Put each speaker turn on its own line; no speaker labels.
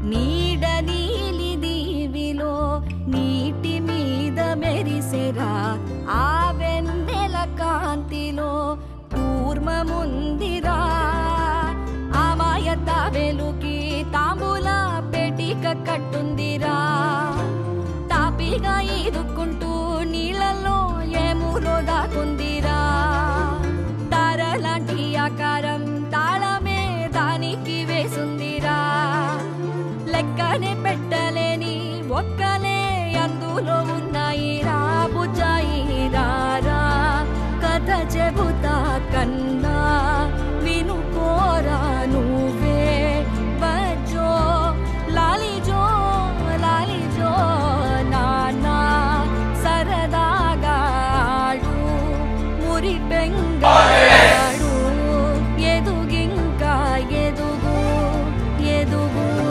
నీడ నీలి దీవిలో నీటి మీద మెరిసెరా ఆ వెన్నెల కాంతిలో కూర్మముందిరా అమాయ తాబేలుకి తాంబూల పెటిక కట్టుందిరా తాపిగా ఈదుకుంటూ నీళ్ళల్లో ఏములో దాకుందిరా తారలాంటి ఆకారం తాళమే దానికి వేసుందిరా లెక్కనే పెట్టలేని ఒక్కలే అందులో ఉన్న